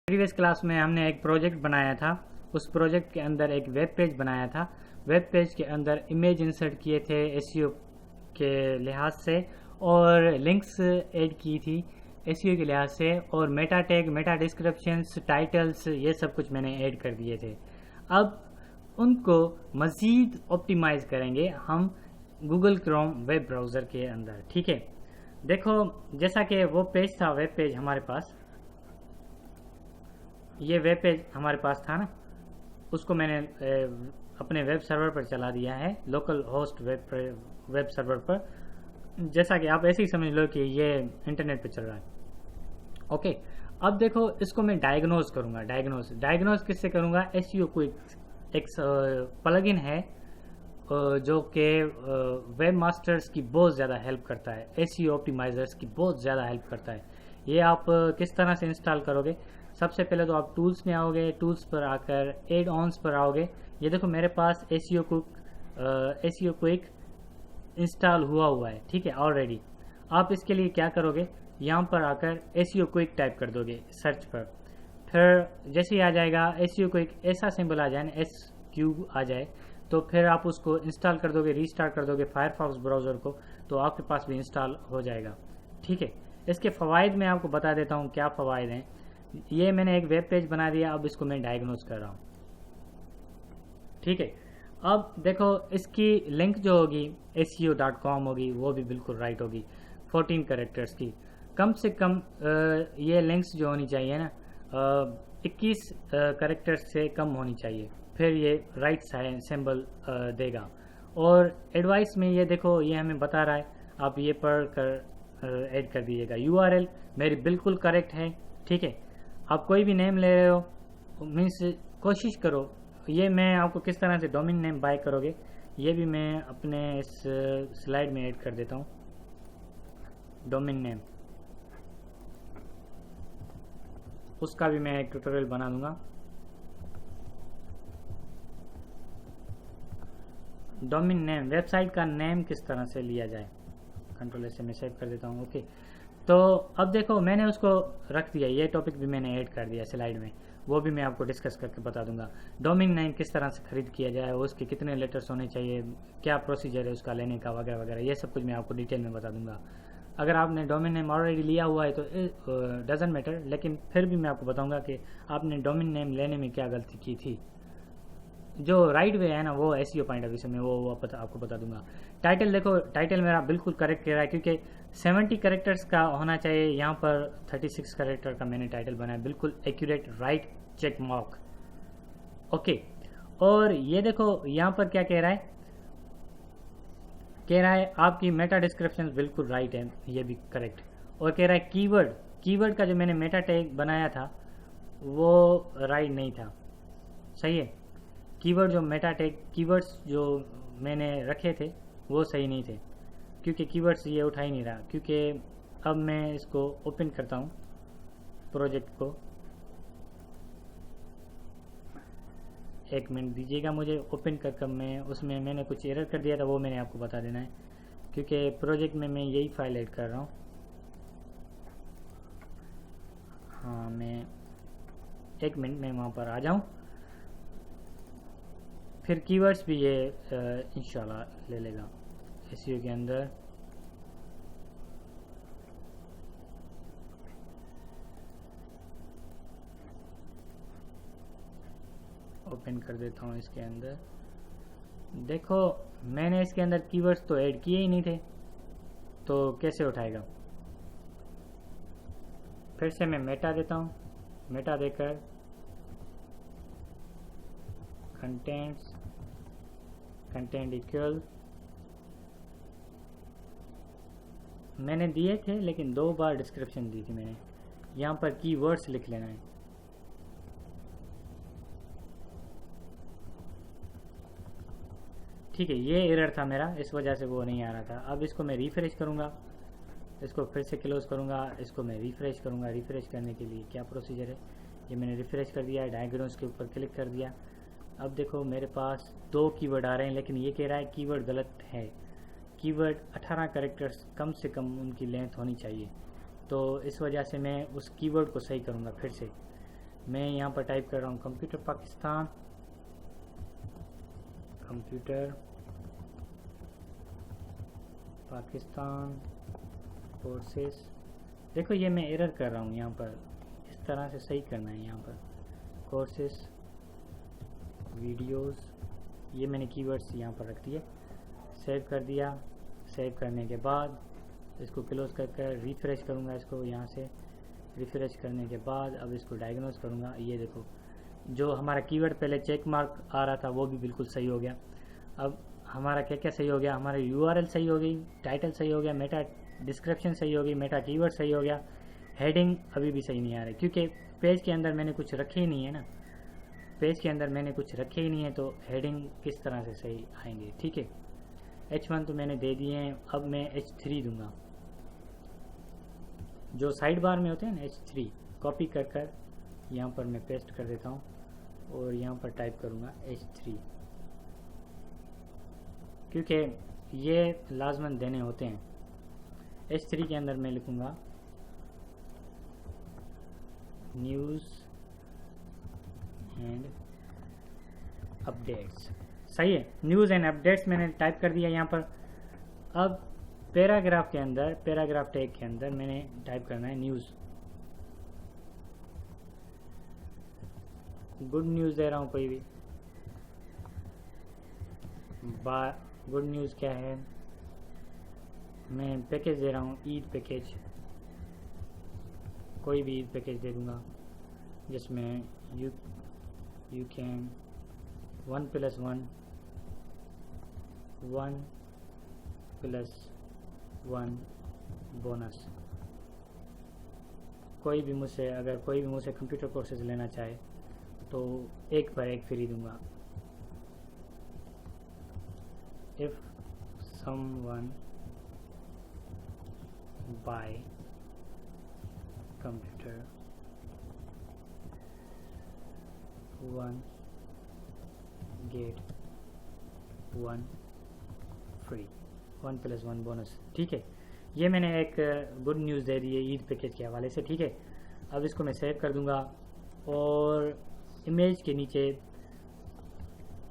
Previous class में हमने एक प्रोजेक्ट बनाया था। उस प्रोजेक्ट के अंदर एक वेब पेज बनाया था। वेब पेज के अंदर इमेज इंसर्ट किए थे एसईओ के लिहाज से, और लिंक्स ऐड की थी एसईओ के लिहाज से, और Meta tag, Meta descriptions, titles, ये सब कुछ मैंने ऐड कर दिए थे। अब उनको मज़ीद ऑप्टिमाइज़ करेंगे हम गूगल क्रोम वेब ब्राउज़र के अंदर। ठीक है, देखो जैसा कि वो पेज था, वेब पेज हमारे पास, ये वेब पेज हमारे पास था ना, उसको मैंने अपने वेब सर्वर पर चला दिया है, लोकल होस्ट वेब सर्वर पर। जैसा कि आप ऐसे ही समझ लो कि ये इंटरनेट पे चल रहा है। ओके, अब देखो इसको मैं डायग्नोज करूंगा। डायग्नोज किससे करूंगा? एसईओ क्विक एक प्लगइन है जो कि वेब मास्टर्स की बहुत ज़्यादा हेल्प करता है, एसईओ ऑप्टिमाइजर्स की बहुत ज़्यादा हेल्प करता है। ये आप किस तरह से इंस्टॉल करोगे? सबसे पहले तो आप टूल्स में आओगे, टूल्स पर आकर एड ऑन्स पर आओगे। ये देखो मेरे पास एसईओ क्विक इंस्टॉल हुआ है, ठीक है, ऑलरेडी। आप इसके लिए क्या करोगे? यहाँ पर आकर एसईओ क्विक टाइप कर दोगे सर्च पर। फिर जैसे ही आ जाएगा एसईओ क्विक, ऐसा सिंबल आ जाए ना, SQ आ जाए, तो फिर आप उसको इंस्टॉल कर दोगे, रीस्टार्ट कर दोगे फायरफॉक्स ब्राउज़र को, तो आपके पास भी इंस्टॉल हो जाएगा। ठीक है, इसके फ़वाइद मैं आपको बता देता हूँ क्या फ़वाइद हैं। ये मैंने एक वेब पेज बना दिया, अब इसको मैं डायग्नोज कर रहा हूँ। ठीक है, अब देखो इसकी लिंक जो होगी SEO.com होगी, वो भी बिल्कुल राइट होगी, 14 कैरेक्टर्स की। कम से कम ये लिंक्स जो होनी चाहिए ना, 21 कैरेक्टर्स से कम होनी चाहिए, फिर ये राइट सिंबल देगा। और एडवाइस में ये देखो, ये हमें बता रहा है, आप ये पढ़ कर ऐड कर दीजिएगा। URL मेरी बिल्कुल करेक्ट है। ठीक है, आप कोई भी नेम ले रहे हो, मीन्स कोशिश करो। ये मैं आपको किस तरह से डोमेन नेम बाय करोगे, ये भी मैं अपने इस स्लाइड में ऐड कर देता हूँ। डोमेन नेम, उसका भी मैं एक ट्यूटोरियल बना दूंगा। डोमेन नेम, वेबसाइट का नेम किस तरह से लिया जाए। कंट्रोल से मैं सेव कर देता हूँ। ओके, तो अब देखो मैंने उसको रख दिया, ये टॉपिक भी मैंने ऐड कर दिया स्लाइड में, वो भी मैं आपको डिस्कस करके बता दूंगा। डोमेन नेम किस तरह से खरीद किया जाए, उसके कितने लेटर्स होने चाहिए, क्या प्रोसीजर है उसका लेने का, वगैरह वगैरह, ये सब कुछ मैं आपको डिटेल में बता दूंगा। अगर आपने डोमेन नेम ऑलरेडी लिया हुआ है तो डजेंट मैटर, लेकिन फिर भी मैं आपको बताऊंगा कि आपने डोमेन नेम लेने में क्या गलती की थी। जो राइट वे है ना, वो एसईओ पॉइंट ऑफ व्यू से मैं वो आपको बता दूंगा। टाइटल देखो, टाइटल मेरा बिल्कुल करेक्ट कह रहा है, क्योंकि 70 कैरेक्टर्स का होना चाहिए, यहाँ पर 36 कैरेक्टर का मैंने टाइटल बनाया, बिल्कुल accurate, right, check mark. Okay, और ये देखो यहाँ पर क्या कह रहा है, आपकी मेटा डिस्क्रिप्शन बिल्कुल राइट है, ये भी करेक्ट। और कह रहा है कीवर्ड का जो मैंने मेटा टैग बनाया था वो राइट नहीं था, सही है। कीवर्ड जो मेटा टैग, कीवर्ड्स जो मैंने रखे थे वो सही नहीं थे, क्योंकि कीवर्ड्स ये उठा ही नहीं रहा। क्योंकि अब मैं इसको ओपन करता हूँ प्रोजेक्ट को, एक मिनट दीजिएगा मुझे। ओपन कर मैं उसमें मैंने कुछ एरर कर दिया था, वो मैंने आपको बता देना है, क्योंकि प्रोजेक्ट में मैं यही फाइल ऐड कर रहा हूँ। हाँ, मैं एक मिनट में वहाँ पर आ जाऊँ, फिर कीवर्ड्स भी ये इंशाल्लाह ले लेगा एसईओ के अंदर। ओपन कर देता हूँ इसके अंदर। देखो मैंने इसके अंदर कीवर्ड्स तो ऐड किए ही नहीं थे, तो कैसे उठाएगा? फिर से मैं मेटा देता हूँ, मेटा देकर कंटेंट इक्वल मैंने दिए थे, लेकिन 2 बार डिस्क्रिप्शन दी थी मैंने। यहाँ पर कीवर्ड्स लिख लेना है। ठीक है, ये एरर था मेरा, इस वजह से वो नहीं आ रहा था। अब इसको मैं रिफ्रेश करूँगा, इसको फिर से क्लोज करूँगा, इसको मैं रिफ्रेश करूँगा। रिफ्रेश करने के लिए क्या प्रोसीजर है, ये मैंने रिफ्रेश कर दिया, डायग्नोज के ऊपर क्लिक कर दिया। अब देखो मेरे पास 2 कीवर्ड आ रहे हैं, लेकिन ये कह रहा है कीवर्ड गलत है। कीवर्ड 18 कैरेक्टर्स कम से कम उनकी लेंथ होनी चाहिए, तो इस वजह से मैं उस कीवर्ड को सही करूँगा। फिर से मैं यहाँ पर टाइप कर रहा हूँ computer Pakistan, computer Pakistan courses. देखो ये मैं एरर कर रहा हूँ यहाँ पर, इस तरह से सही करना है। यहाँ पर कोर्सेस वीडियोस, ये मैंने कीवर्ड्स यहाँ पर रख दिए। सेव कर दिया। सेव करने के बाद इसको क्लोज कर रिफ्रेश करूँगा। इसको यहाँ से रिफ्रेश करने के बाद अब इसको डायग्नोज करूँगा। ये देखो जो हमारा कीवर्ड पहले चेक मार्क आ रहा था वो भी बिल्कुल सही हो गया। अब हमारा क्या क्या सही हो गया, हमारा URL सही हो गई, टाइटल सही हो गया, मेटा डिस्क्रिप्शन सही हो गई, मेटा कीवर्ड सही हो गया, हेडिंग अभी भी सही नहीं आ रही क्योंकि पेज के अंदर मैंने कुछ रखे ही नहीं है ना। पेज के अंदर मैंने कुछ रखे ही नहीं है तो हेडिंग किस तरह से सही आएंगे। ठीक है, H1 तो मैंने दे दिए हैं। अब मैं H3 दूंगा। जो साइड बार में होते हैं ना H3, कॉपी कर यहाँ पर मैं पेस्ट कर देता हूँ और यहाँ पर टाइप करूँगा H3 क्योंकि ये लाजमन देने होते हैं। H3 के अंदर मैं लिखूँगा न्यूज़ एंड अपडेट्स। सही है, न्यूज़ एंड अपडेट्स मैंने टाइप कर दिया यहाँ पर। अब पैराग्राफ के अंदर, पैराग्राफ टैग के अंदर मैंने टाइप करना है न्यूज़। गुड न्यूज़ दे रहा हूँ कोई भी। गुड न्यूज़ क्या है, मैं पैकेज दे रहा हूँ ईद पैकेज, कोई भी ईद पैकेज दे दूँगा जिसमें यू कैन 1+1 बोनस। कोई भी मुझसे, अगर कोई भी मुझसे कंप्यूटर कोर्सेज लेना चाहे तो 1 पर 1 फ्री दूंगा। If someone buy computer 1 get 1 free, 1+1 bonus. ठीक है, ये मैंने एक गुड न्यूज़ दे दी है ईद पैकेज के हवाले से। ठीक है, अब इसको मैं सेव कर दूंगा और इमेज के नीचे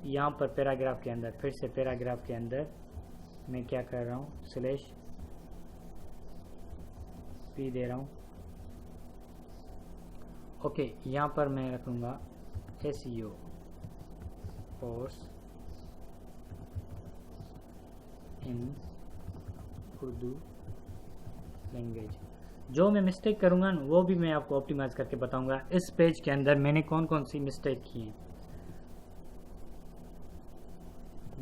यहाँ पर पैराग्राफ के अंदर, फिर से पैराग्राफ के अंदर मैं क्या कर रहा हूँ, /p दे रहा हूँ। ओके, यहाँ पर मैं रखूँगा SEO course in Urdu language. जो मैं मिस्टेक करूँगा वो भी मैं आपको ऑप्टिमाइज करके बताऊँगा। इस पेज के अंदर मैंने कौन कौन सी मिस्टेक की हैं।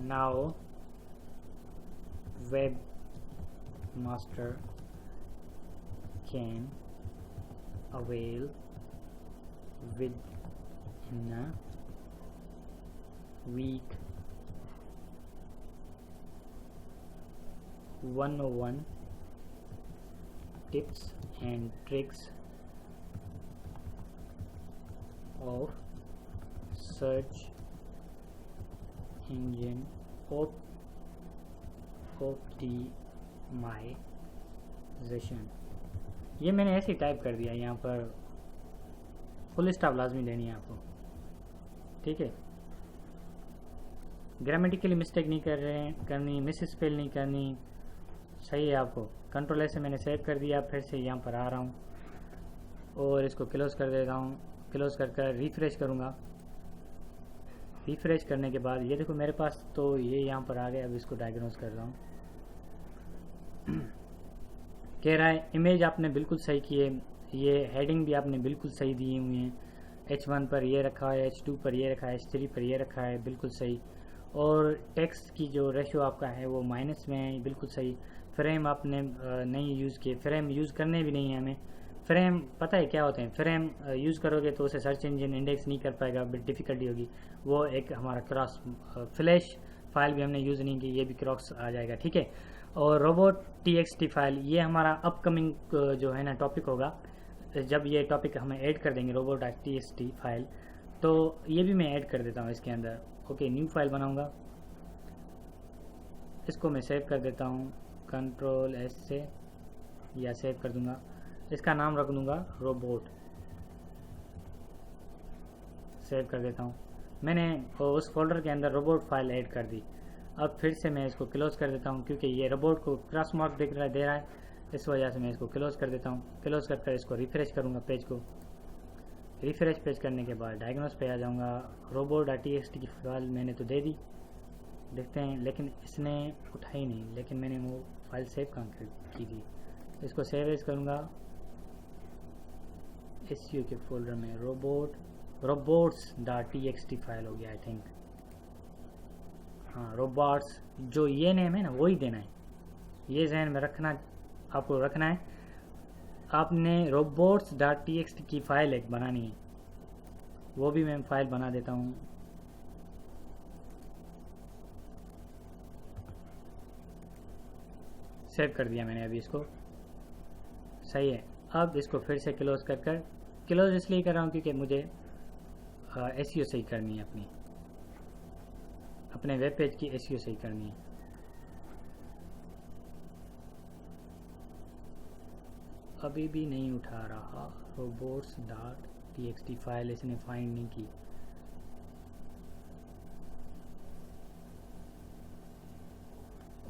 Now webmaster can avail within a week 101 tips and tricks of search engine optimization। ये मैंने ऐसे ही टाइप कर दिया। यहाँ पर फुल स्टॉप लाजमी देनी है आपको। ठीक है, ग्रामेटिकली मिस्टेक नहीं करनी, मिस स्पेल नहीं करनी। सही है आपको। कंट्रोल ऐसे मैंने सेव कर दिया। फिर से यहाँ पर आ रहा हूँ और इसको क्लोज कर देता हूँ। क्लोज कर रिफ्रेश करूँगा। रिफ्रेश करने के बाद ये देखो मेरे पास तो ये यहाँ पर आ गया। अब इसको डायग्नोज कर रहा हूँ। कह रहा है इमेज आपने बिल्कुल सही की है, ये हेडिंग भी आपने बिल्कुल सही दी हुई है। H1 पर ये रखा है, H2 पर ये रखा है, H3 पर ये रखा है, बिल्कुल सही। और टेक्स्ट की जो रेशो आपका है वो माइनस में है, बिल्कुल सही। फ्रेम आपने नहीं यूज़ किए, फ्रेम यूज़ करने भी नहीं है हमें। फ्रेम पता है क्या होते हैं, फ्रेम यूज़ करोगे तो उसे सर्च इंजन इंडेक्स नहीं कर पाएगा, बट डिफ़िकल्टी होगी। वो एक हमारा क्रॉस फ्लैश फाइल भी हमने यूज़ नहीं की, ये भी क्रॉस आ जाएगा। ठीक है, और robot.txt फाइल ये हमारा अपकमिंग जो है ना टॉपिक होगा। जब ये टॉपिक हमें ऐड कर देंगे robot.txt फाइल, तो ये भी मैं ऐड कर देता हूँ इसके अंदर। ओके, न्यू फाइल बनाऊँगा, इसको मैं सेव कर देता हूँ कंट्रोल S से, या सेव कर दूँगा। इसका नाम रख दूँगा रोबोट। सेव कर देता हूँ। मैंने उस फोल्डर के अंदर रोबोट फाइल ऐड कर दी। अब फिर से मैं इसको क्लोज कर देता हूँ क्योंकि ये रोबोट को क्रॉस मार्क दे रहा है, इस वजह से मैं इसको क्लोज कर देता हूँ। क्लोज कर इसको रिफ्रेश करूँगा पेज को। रिफ्रेश पेज करने के बाद डायग्नोस पे आ जाऊँगा। robot.txt की फाइल मैंने तो दे दी, देखते हैं, लेकिन इसने उठाई नहीं। लेकिन मैंने वो फाइल सेव कहाँ की थी। इसको सेव एज करूँगा SEO के फोल्डर में। robots.txt फाइल हो गया आई थिंक। हाँ, रोबोट्स, जो ये नेम है ना वही देना है, ये जहन में रखना, आपको रखना है। आपने robots.txt की फाइल एक बनानी है, वो भी मैं फाइल बना देता हूँ। सेव कर दिया मैंने अभी इसको, सही है। अब इसको फिर से क्लोज क्लोज इसलिए कर रहा हूँ क्योंकि मुझे SEO सही करनी है, अपने वेब पेज की SEO सही करनी है। अभी भी नहीं उठा रहा robots.txt फाइल, इसने फाइंड नहीं की।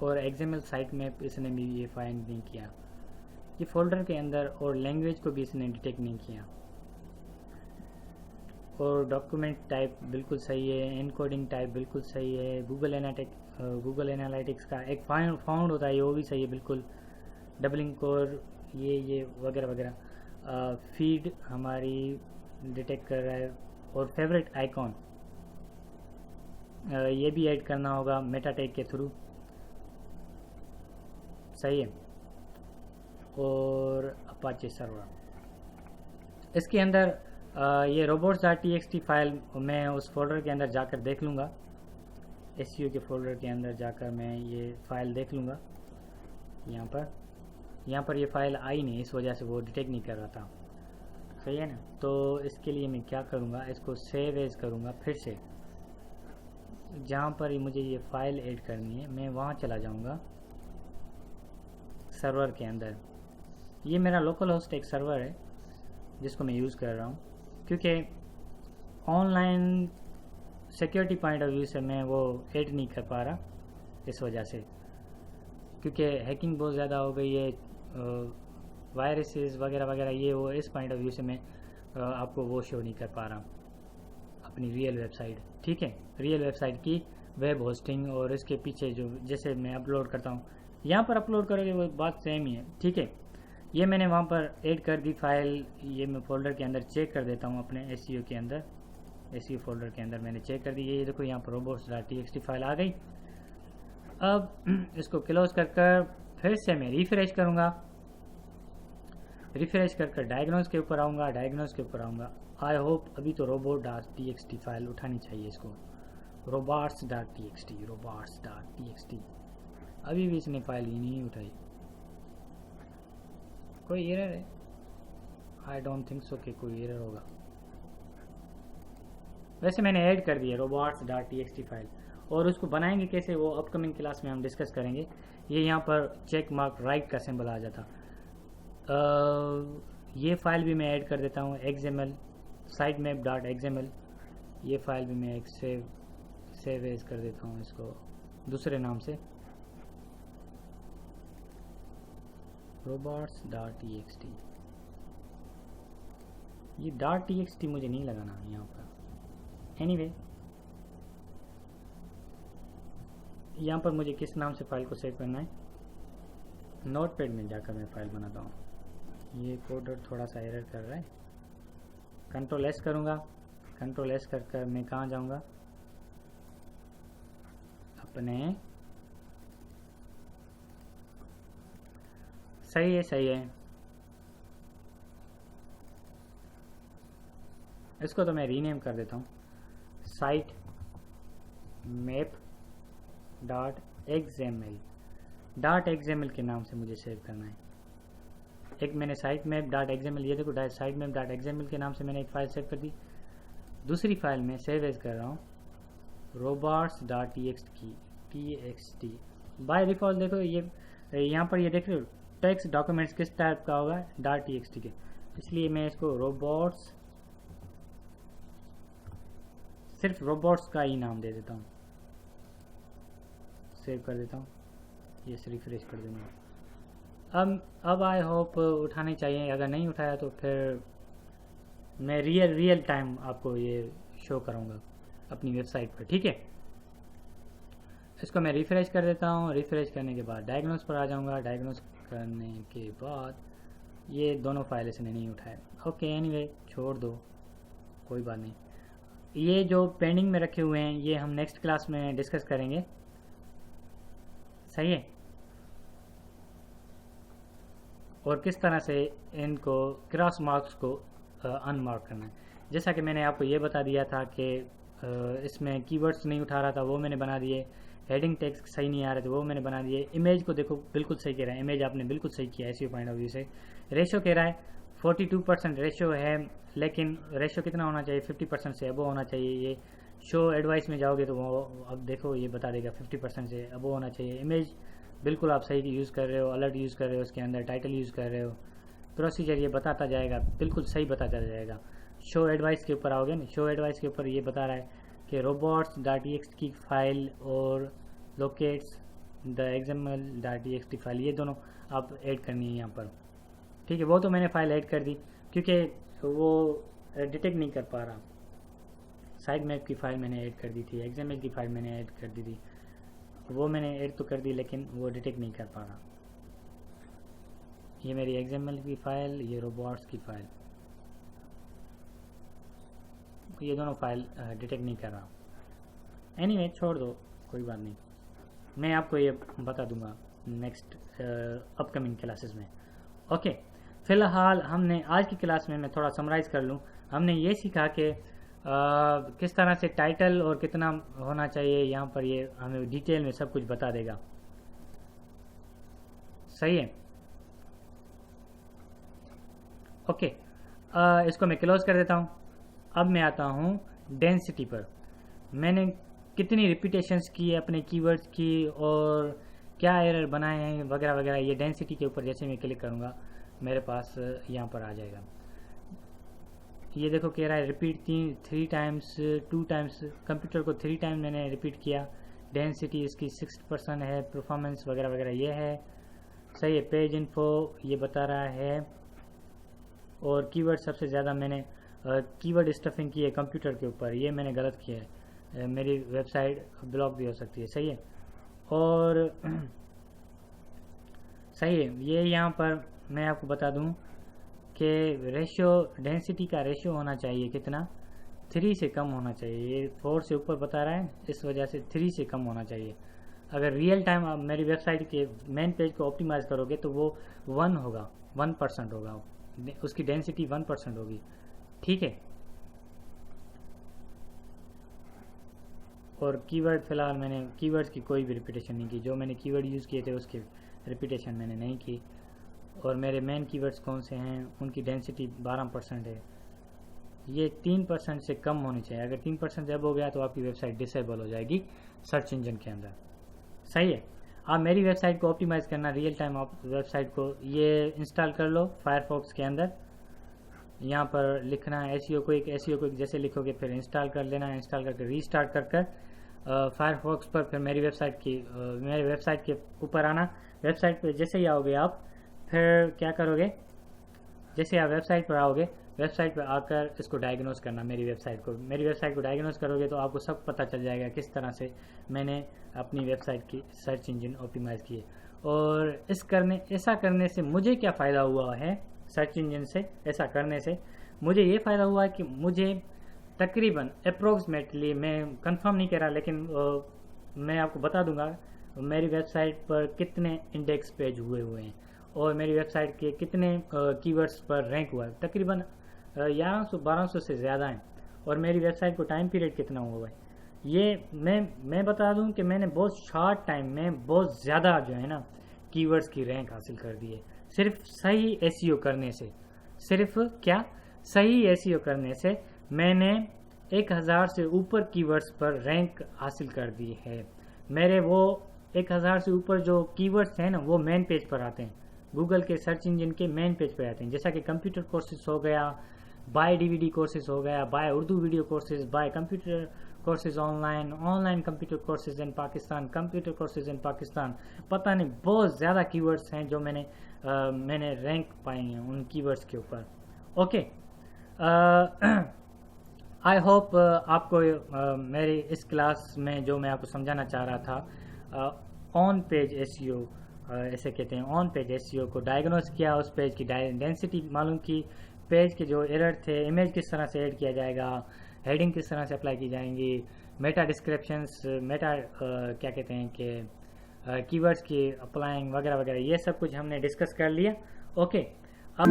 और XML साइट में इसने भी ये फाइंड नहीं किया। ये फोल्डर के अंदर और लैंग्वेज को भी इसने डिटेक्ट नहीं किया। और डॉक्यूमेंट टाइप बिल्कुल सही है, एनकोडिंग टाइप बिल्कुल सही है। गूगल एनालिटिक्स का एक फाउंड होता है, वो भी सही है बिल्कुल। डबलिंग कोर ये वगैरह वगैरह। फीड हमारी डिटेक्ट कर रहा है। और फेवरेट आइकॉन ये भी ऐड करना होगा मेटा टैग के थ्रू, सही है। और अपाचे सर्वर, इसके अंदर ये robots.txt फाइल मैं उस फोल्डर के अंदर जाकर देख लूँगा। SEO के फोल्डर के अंदर जाकर मैं ये फाइल देख लूँगा। यहाँ पर ये फाइल आई नहीं, इस वजह से वो डिटेक्ट नहीं कर रहा था, सही है ना। तो इसके लिए मैं क्या करूँगा, इसको सेव एज करूँगा। फिर से जहाँ पर मुझे ये फाइल ऐड करनी है मैं वहाँ चला जाऊँगा सर्वर के अंदर। ये मेरा लोकल होस्ट एक सर्वर है जिसको मैं यूज़ कर रहा हूँ, क्योंकि online security point of view से मैं वो ऐड नहीं कर पा रहा, इस वजह से, क्योंकि हैकिंग बहुत ज़्यादा हो गई है, वायरसेस वगैरह वगैरह, ये वो, इस पॉइंट ऑफ व्यू से मैं आपको वो शो नहीं कर पा रहा अपनी रियल वेबसाइट। ठीक है, रियल वेबसाइट की वेब होस्टिंग और इसके पीछे जो जैसे मैं अपलोड करता हूँ, यहाँ पर अपलोड करोगे वो बात सेम ही है। ठीक है, ये मैंने वहाँ पर ऐड कर दी फाइल। ये मैं फोल्डर के अंदर चेक कर देता हूँ, अपने SEO के अंदर, SEO फोल्डर के अंदर मैंने चेक कर दी। ये देखो यहाँ पर robots.txt फाइल आ गई। अब इसको क्लोज कर फिर से मैं रिफ्रेश करूँगा। रिफ्रेश कर डायग्नोस के ऊपर आऊँगा, डायग्नोस के ऊपर आऊँगा। आई होप अभी तो robot.txt फाइल उठानी चाहिए इसको, robots.txt अभी भी इसने फाइल ही नहीं उठाई। कोई एरर है? आई डोंट थिंक सो कि कोई एरर होगा। वैसे मैंने ऐड कर दिया robots.txt फाइल, और उसको बनाएंगे कैसे वो अपकमिंग क्लास में हम डिस्कस करेंगे। ये यहाँ पर चेक मार्क राइट का सिंबल आ जाता। ये फाइल भी मैं ऐड कर देता हूँ, XML sitemap.xml। ये फाइल भी मैं एक सेव एज कर देता हूँ इसको दूसरे नाम से, robots.txt। ये .txt मुझे नहीं लगाना यहाँ पर। एनीवे, यहाँ पर मुझे किस नाम से फाइल को सेव करना है, नोटपैड में जाकर मैं फाइल बनाता हूँ। ये कोडर थोड़ा सा एरर कर रहा है। कंट्रोल S करूँगा। कंट्रोल S कर मैं कहाँ जाऊँगा, अपने, सही है। इसको तो मैं रीनेम कर देता हूँ, sitemap.xml के नाम से मुझे सेव करना है। एक मैंने sitemap.xml, ये देखो sitemap.xml के नाम से मैंने एक फाइल सेव कर दी। दूसरी फाइल में सेव एज कर रहा हूँ robots.txt। बाय डिफॉल्ट देखो ये यहाँ पर ये देख रहे हो टेक्स्ट डॉक्यूमेंट्स किस टाइप का होगा, .txt के, इसलिए मैं इसको robots सिर्फ रोबोट्स का ही नाम दे देता हूँ, सेव कर देता हूँ, ये रिफ्रेश कर दूँगा। अब आई होप उठाने चाहिए, अगर नहीं उठाया तो फिर मैं रियल टाइम आपको ये शो करूँगा अपनी वेबसाइट पर, ठीक है। इसको मैं रिफ्रेश कर देता हूँ। रिफ्रेश करने के बाद डायग्नोस पर आ जाऊँगा। डायग्नोस करने के बाद ये दोनों फाइल इसने नहीं उठाए। ओके, एनीवे छोड़ दो, कोई बात नहीं। ये जो पेंडिंग में रखे हुए हैं ये हम नेक्स्ट क्लास में डिस्कस करेंगे, सही है। और किस तरह से इनको क्रॉस मार्क्स को अनमार्क करना है। जैसा कि मैंने आपको ये बता दिया था कि इसमें कीवर्ड्स नहीं उठा रहा था, वो मैंने बना दिए। हेडिंग टेक्स्ट सही नहीं आ रहे थे, वो मैंने बना दिए। इमेज को देखो बिल्कुल सही कह रहा है, इमेज आपने बिल्कुल सही किया एसईओ पॉइंट ऑफ व्यू से। रेशो कह रहा है 42% रेशो है, लेकिन रेशो कितना होना चाहिए, 50% से अबो होना चाहिए। ये शो एडवाइस में जाओगे तो वो अब देखो ये बता देगा 50% से अबो होना चाहिए। इमेज बिल्कुल आप सही यूज़ कर रहे हो, अलर्ट यूज़ कर रहे हो, उसके अंदर टाइटल यूज़ कर रहे हो, प्रोसीजर ये बताता जाएगा, बिल्कुल सही बताता जाएगा। शो एडवाइस के ऊपर आओगे ना, शो एडवाइस के ऊपर ये बता रहा है कि robots.txt की फाइल और लोकेट्स द xml.txt फाइल, ये दोनों आप ऐड करनी है यहाँ पर, ठीक है। वो तो मैंने फाइल ऐड कर दी क्योंकि वो डिटेक्ट नहीं कर पा रहा। साइड मैप की फ़ाइल मैंने ऐड कर दी थी, XML की फ़ाइल मैंने ऐड कर दी थी, वो मैंने ऐड तो कर दी लेकिन वो डिटेक्ट नहीं कर पा रहा। ये मेरी XML की फ़ाइल, ये रोबोट्स की फ़ाइल, ये दोनों फाइल डिटेक्ट नहीं कर रहा। एनीवे छोड़ दो, कोई बात नहीं, मैं आपको ये बता दूंगा नेक्स्ट अपकमिंग क्लासेस में। ओके, फ़िलहाल हमने आज की क्लास में, मैं थोड़ा समराइज़ कर लूँ, हमने ये सीखा कि किस तरह से टाइटल और कितना होना चाहिए। यहाँ पर ये हमें डिटेल में सब कुछ बता देगा, सही है। ओके, इसको मैं क्लोज कर देता हूँ। अब मैं आता हूँ डेंसिटी पर। मैंने कितनी रिपीटेशंस की अपने कीवर्ड्स की और क्या एरर बनाए हैं वगैरह वगैरह, ये डेंसिटी के ऊपर जैसे मैं क्लिक करूँगा मेरे पास यहाँ पर आ जाएगा। ये देखो कह रहा है रिपीट 3 टाइम्स 2 टाइम्स, कंप्यूटर को 3 टाइम मैंने रिपीट किया। डेंसिटी इसकी 60% है, परफॉर्मेंस वगैरह वगैरह ये है, सही है। पेज इन्फो ये बता रहा है, और कीवर्ड सबसे ज़्यादा मैंने कीवर्ड स्टफिंग की है कंप्यूटर के ऊपर, ये मैंने गलत किया है, मेरी वेबसाइट ब्लॉक भी हो सकती है, सही है। और सही है, ये यहाँ पर मैं आपको बता दूँ कि रेशियो, डेंसिटी का रेशियो होना चाहिए कितना, 3 से कम होना चाहिए। ये 4 से ऊपर बता रहा है, इस वजह से 3 से कम होना चाहिए। अगर रियल टाइम आप मेरी वेबसाइट के मेन पेज को ऑप्टिमाइज करोगे तो वो 1 होगा, 1% होगा, उसकी डेंसिटी 1% होगी, ठीक है। और कीवर्ड फ़िलहाल मैंने कीवर्ड्स की कोई भी रिपीटेशन नहीं की, जो मैंने कीवर्ड यूज़ किए थे उसकी रिपीटेशन मैंने नहीं की। और मेरे मेन कीवर्ड्स कौन से हैं, उनकी डेंसिटी 12% है। ये 3% से कम होनी चाहिए। अगर 3% जब हो गया तो आपकी वेबसाइट डिसेबल हो जाएगी सर्च इंजन के अंदर, सही है। आप मेरी वेबसाइट को ऑप्टिमाइज़ करना, रियल टाइम आप वेबसाइट को ये इंस्टॉल कर लो फायरफॉक्स के अंदर। यहाँ पर लिखना है एसईओ क्विक, एसईओ क्विक जैसे लिखोगे फिर इंस्टॉल कर लेना है। इंस्टॉल करके रीस्टार्ट कर फायरफॉक्स पर फिर मेरी वेबसाइट के ऊपर आना। वेबसाइट पे जैसे ही आओगे आप, फिर क्या करोगे, जैसे आप वेबसाइट पर आओगे, वेबसाइट पर आकर इसको डायग्नोस करना, मेरी वेबसाइट को डायग्नोस करोगे तो आपको सब पता चल जाएगा किस तरह से मैंने अपनी वेबसाइट की सर्च इंजन ऑप्टिमाइज़ की है। और ऐसा करने से मुझे क्या फ़ायदा हुआ है, सर्च इंजन से ऐसा करने से मुझे ये फ़ायदा हुआ है कि मुझे तकरीबन अप्रोक्सीमेटली, मैं कंफर्म नहीं कह रहा लेकिन मैं आपको बता दूंगा मेरी वेबसाइट पर कितने इंडेक्स पेज हुए हैं और मेरी वेबसाइट के कितने कीवर्ड्स पर रैंक हुआ है। तकरीबन 1100-1200 से ज़्यादा हैं। और मेरी वेबसाइट को टाइम पीरियड कितना हुआ है ये मैं बता दूं कि मैंने बहुत शॉर्ट टाइम में बहुत ज़्यादा जो है ना कीवर्ड्स की रैंक हासिल कर दी है, सिर्फ सही एसईओ करने से। सिर्फ क्या, सही एसईओ करने से मैंने 1000 से ऊपर कीवर्ड्स पर रैंक हासिल कर दी है। मेरे वो 1000 से ऊपर जो कीवर्ड्स हैं ना वो मेन पेज पर आते हैं, गूगल के सर्च इंजन के मेन पेज पर आते हैं। जैसा कि कंप्यूटर कोर्सेज हो गया, बाय डीवीडी कोर्सेज हो गया, buy Urdu video courses, buy computer courses online computer courses in Pakistan, computer courses in Pakistan, पता नहीं बहुत ज़्यादा कीवर्ड्स हैं जो मैंने रैंक पाए हैं उन कीवर्ड्स के ऊपर। ओके, आई होप आपको मेरी इस क्लास में जो मैं आपको समझाना चाह रहा था, ऑन पेज एसईओ ऐसे कहते हैं, ऑन पेज एसईओ को डायग्नोज किया, उस पेज की डेंसिटी मालूम की, पेज के जो एरर थे, इमेज किस तरह से ऐड किया जाएगा, हेडिंग किस तरह से अप्लाई की जाएंगी, मेटा डिस्क्रिप्शंस, मेटा क्या कहते हैं कि कीवर्ड्स की अप्लाइंग वगैरह वगैरह, ये सब कुछ हमने डिस्कस कर लिया। ओके, अब